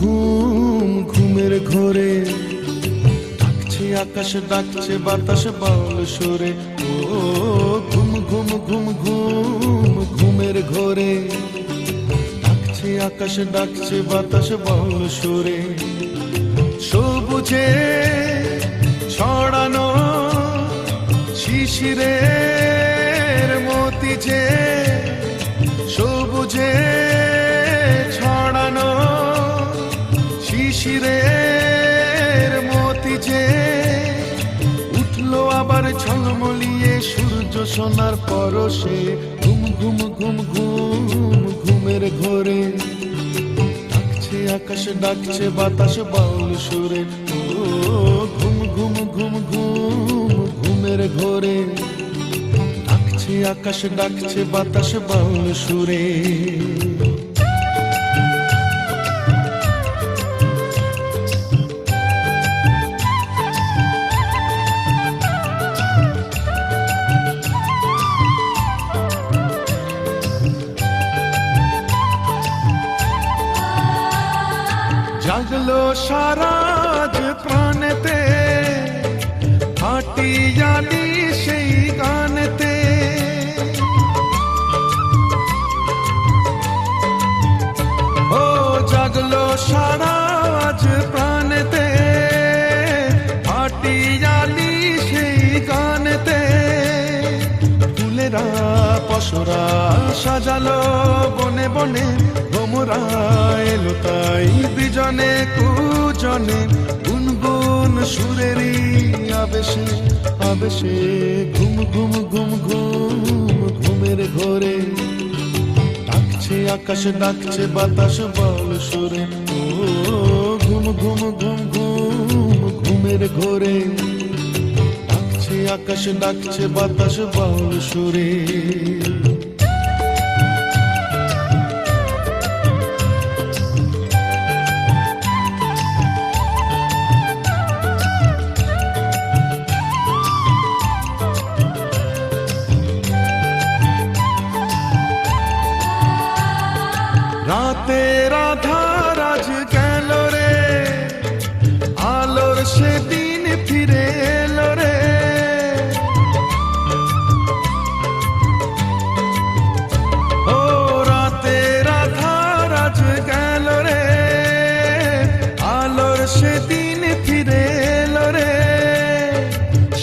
ঘুম ঘুমের ঘোরে, ডাকছে আকাশ ডাকছে বাতাস বাউল সুরে। ও ঘুম ঘুম ঘুম ঘুম ঘুমের ঘোরে, ডাকছে আকাশ ডাকছে বাতাস বাউল সুরে। সবুজে ছড়ানো শিশিরের মতি যে, সবুজে ছড়ানো শিশিরের মতি যে, উঠলো আবার ঝলমলিয়ে সূর্য সোনার পরশে। ঘুম ঘুম ঘুম ঘুম ঘুমের ঘোরে, ডাকছে আকাশ ডাকছে বাতাস বাউল সুরে। ও ঘুম ঘুম ঘুম ঘুম ঘুমের ঘোরে, ডাকছে আকাশ ডাকছে বাতাস বাউল সুরে। জাগলো সারাজ প্রাণেতে, হাটিয়ালি সেই গানেতে। ও জাগলো সারাজ প্রাণেতে, হাটিয়ালি সেই গানেতে। ফুলেরা পশরা সাজালো বনে বনে, ভ্রমরা এলো তাই বিজনে কুজনে। গুনগুন সুরেরই আবেশে আবেশে, ঘুম ঘুম ঘুম ঘুম ঘুমের ঘোরে, ডাকছে আকাশ ডাকছে বাতাস বাউল সুরে। ও ঘুম ঘুম ঘুম ঘুম ঘুমের ঘোরে, ডাকছে আকাশ ডাকছে বাতাস বাউল সুরে। রাতের আধার আজ গেল রে, আলোর সেদিন ফিরে এলো রে। ও রাতের আধার আজ গেল রে, আলোর সেদিন ফিরে এলো রে।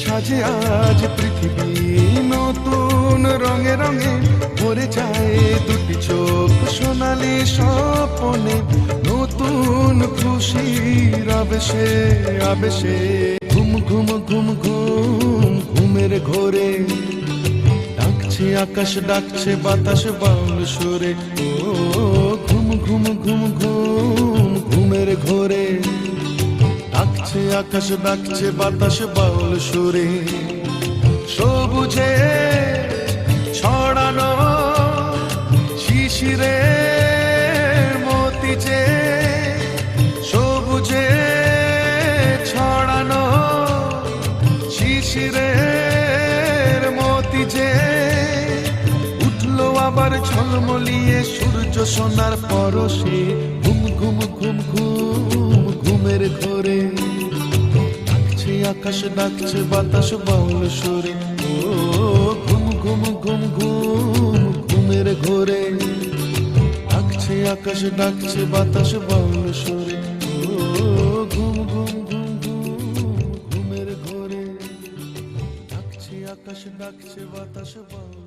সাজে আজ পৃথিবী নতুন রঙে রঙে, ভরে যায় দুটি চোখ সোনালি স্বপনে। নতুন খুশির আবেশে আবেশে, ঘুম ঘুম ঘুম ঘুম ঘুমের ঘোরে, ডাকছে আকাশ ডাকছে বাতাস বাউল সুরে। ও ঘুম ঘুম ঘুম ঘুম ঘুমের ঘোরে, ডাকছে আকাশ ডাকছে বাতাস বাউল সুরে। সবুজে ছড়ানো শিশিরের মতি যে, সবুজে ছড়ানো শিশিরের মতি যে, উঠলো আবার ঝলমলিয়ে সূর্য সোনার পরশে। ঘুম ঘুম ঘুম ঘুম ঘুমের ঘোরে, ডাকছে আকাশ ডাকছে বাতাস বাউল সুরে। ও ঘুম ঘুম ঘুম ঘুম ঘুমের ঘোরে, ডাকছে আকাশ ডাকছে বাতাস বাউল সুরে। ও ঘুম ঘুম ঘুম ঘুম ঘুমের ঘোরে, ডাকছে আকাশ ডাকছে বাতাস বাউল।